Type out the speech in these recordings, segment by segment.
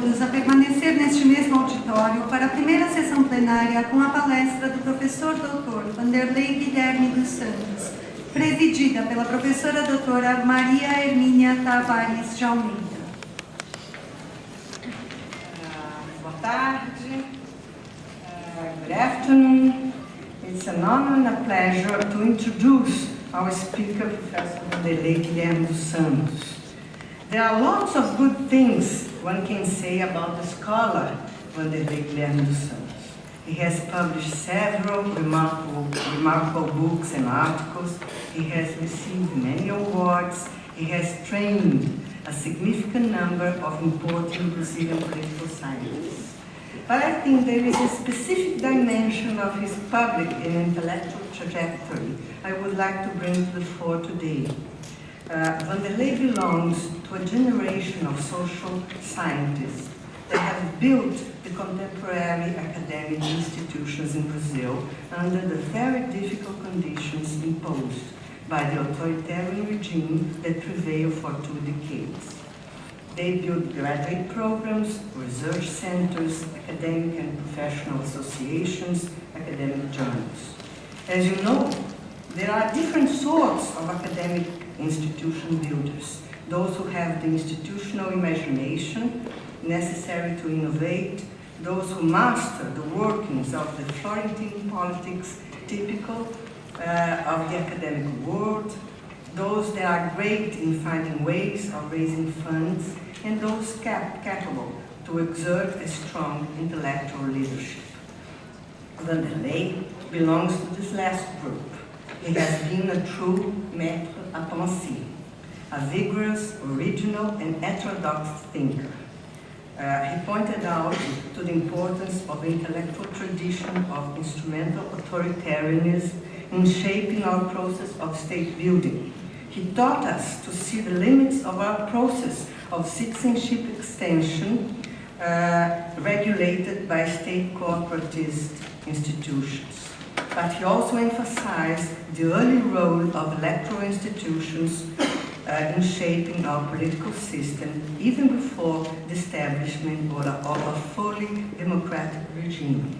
todos a permanecer neste mesmo auditório para a primeira sessão plenária com a palestra do professor Dr. Vanderlei Guilherme dos Santos, presidida pela professora doutora Maria Hermínia Tavares de Almeida. Boa tarde. Good afternoon. It's an honor and a pleasure to introduce our speaker, Professor Vanderlei Guilherme dos Santos. There are lots of good things one can say about the scholar Vanderlei Guilherme dos Santos. He has published several remarkable books and articles. He has received many awards. He has trained a significant number of important Brazilian political scientists. But I think there is a specific dimension of his public and intellectual trajectory I would like to bring to the fore today. Vanderlei belongs to a generation of social scientists that have built the contemporary academic institutions in Brazil under the very difficult conditions imposed by the authoritarian regime that prevailed for 2 decades. They built graduate programs, research centers, academic and professional associations, academic journals. As you know, there are different sorts of academic institution builders. Those who have the institutional imagination necessary to innovate, those who master the workings of the Florentine politics typical of the academic world, those that are great in finding ways of raising funds, and those capable to exert a strong intellectual leadership. Vanderlei belongs to this last group. He has been a true maître à penser, a vigorous, original, and heterodox thinker. He pointed out to the importance of the intellectual tradition of instrumental authoritarianism in shaping our process of state building. He taught us to see the limits of our process of citizenship extension regulated by state corporatist institutions. But he also emphasized the early role of electoral institutions in shaping our political system, even before the establishment of a fully democratic regime.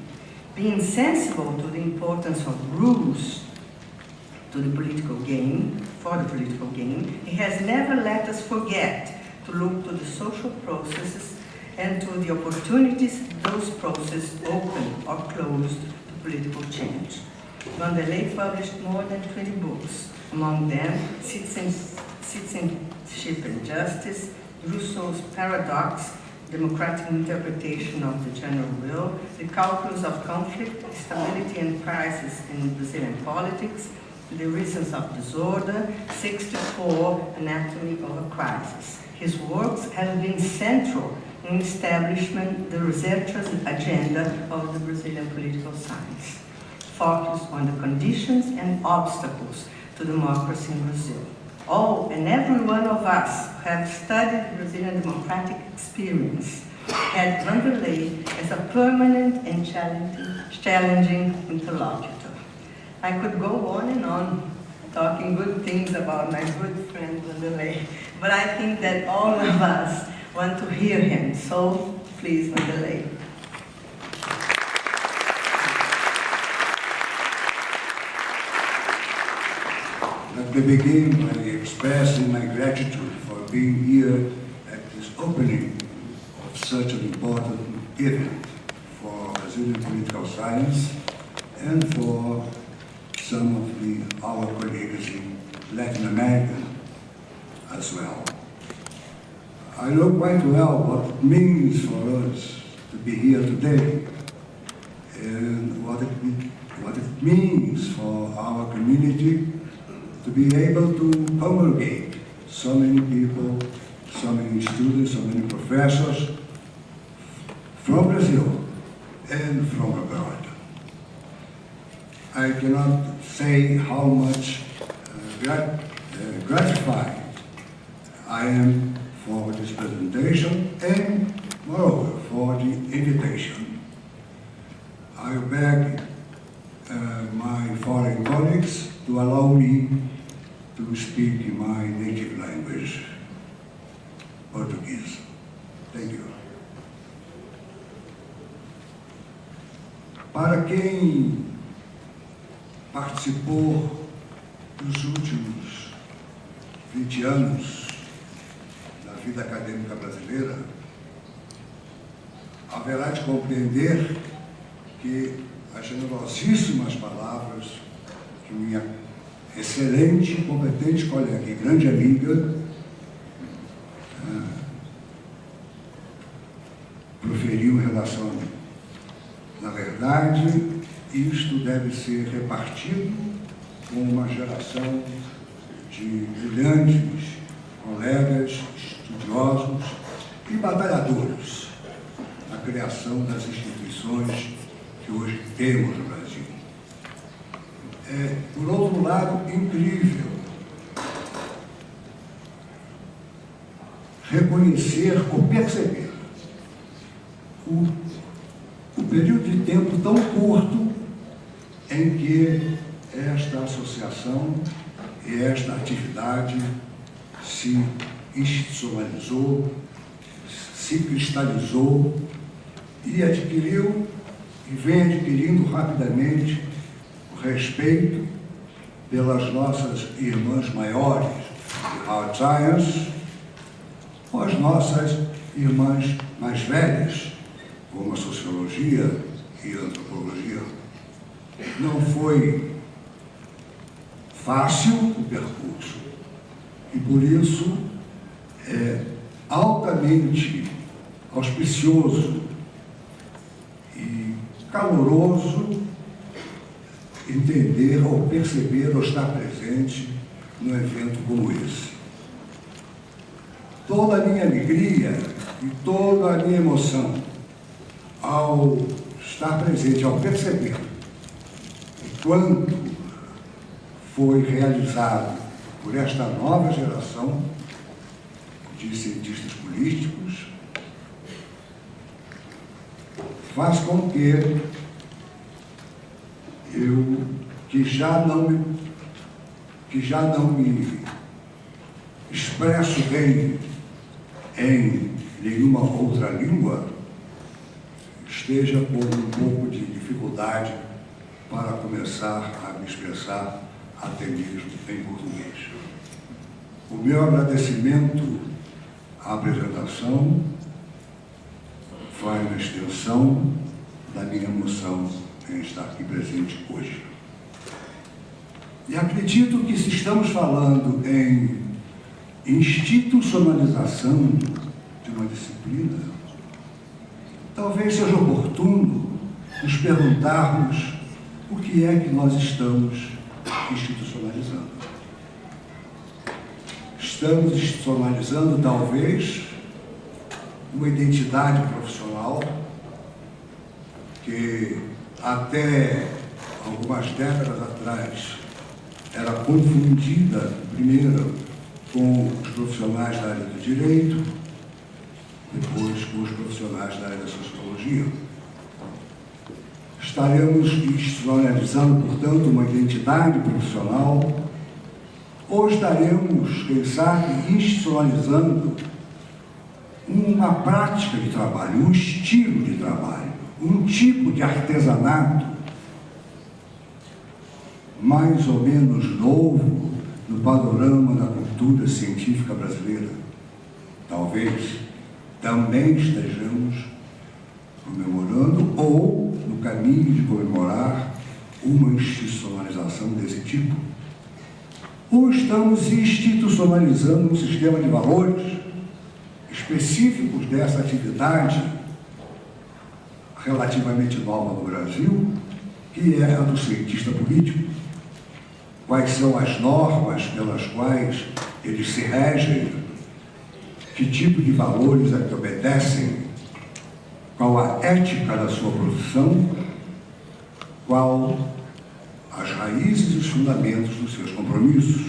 Being sensible to the importance of rules for the political game, he has never let us forget to look to the social processes and to the opportunities those processes open or closed to political change. Vanderlei published more than 20 books, among them Citizenship and Justice, Rousseau's Paradox, Democratic Interpretation of the General Will, The Calculus of Conflict, Stability and Crisis in Brazilian Politics, The Reasons of Disorder, 64, Anatomy of a Crisis. His works have been central in establishing the researcher's agenda of the Brazilian political science, focused on the conditions and obstacles to democracy in Brazil. All and every one of us who have studied Brazilian democratic experience had Vanderlei as a permanent and challenging interlocutor. I could go on and on talking good things about my good friend Vanderlei, but I think that all of us want to hear him. So please, Vanderlei. Let me begin by expressing my gratitude for being here at this opening of such an important event for Brazilian political science and for some of our colleagues in Latin America as well. I know quite well what it means for us to be here today and what it means for our community to be able to congregate so many people, so many students, so many professors from Brazil and from abroad. I cannot say how much gratified I am for this presentation and, moreover, for the invitation. I beg my foreign colleagues to allow me to speak in my native language, Portuguese. Thank you. Para quem participou dos últimos 20 anos da vida acadêmica brasileira, haverá de compreender que as generosíssimas palavras que minha excelente e competente colega e grande amiga proferiu em relação a mim. Na verdade, isto deve ser repartido com uma geração de brilhantes colegas, estudiosos e batalhadores na criação das instituições que hoje temos no Brasil. Por outro lado, incrível reconhecer ou perceber o período de tempo tão curto em que esta associação e esta atividade se institucionalizou, se cristalizou e adquiriu e vem adquirindo rapidamente o respeito pelas nossas irmãs maiores de Hard Science, ou as nossas irmãs mais velhas, como a sociologia e a antropologia. Não foi fácil o percurso e, por isso, é altamente auspicioso e caloroso entender ou perceber ou estar presente num evento como esse. Toda a minha alegria e toda a minha emoção ao estar presente, ao perceber o quanto foi realizado por esta nova geração de cientistas políticos, faz com que eu, que já não me expresso bem em nenhuma outra língua, esteja com um pouco de dificuldade para começar a me expressar até mesmo em português. O meu agradecimento à apresentação vai na extensão da minha emoção em estar aqui presente hoje. E acredito que, se estamos falando em institucionalização de uma disciplina, talvez seja oportuno nos perguntarmos o que é que nós estamos institucionalizando. Estamos institucionalizando, talvez, uma identidade profissional que até algumas décadas atrás era confundida, primeiro, com os profissionais da área do direito, depois com os profissionais da área da sociologia. Estaremos institucionalizando, portanto, uma identidade profissional, ou estaremos, quem sabe, institucionalizando uma prática de trabalho, um estilo de trabalho, um tipo de artesanato mais ou menos novo no panorama da cultura científica brasileira. Talvez também estejamos comemorando ou no caminho de comemorar uma institucionalização desse tipo. Ou estamos institucionalizando um sistema de valores específicos dessa atividade relativamente nova no Brasil, que é a do cientista político. Quais são as normas pelas quais eles se regem, que tipo de valores é que obedecem, qual a ética da sua profissão, qual as raízes e os fundamentos dos seus compromissos.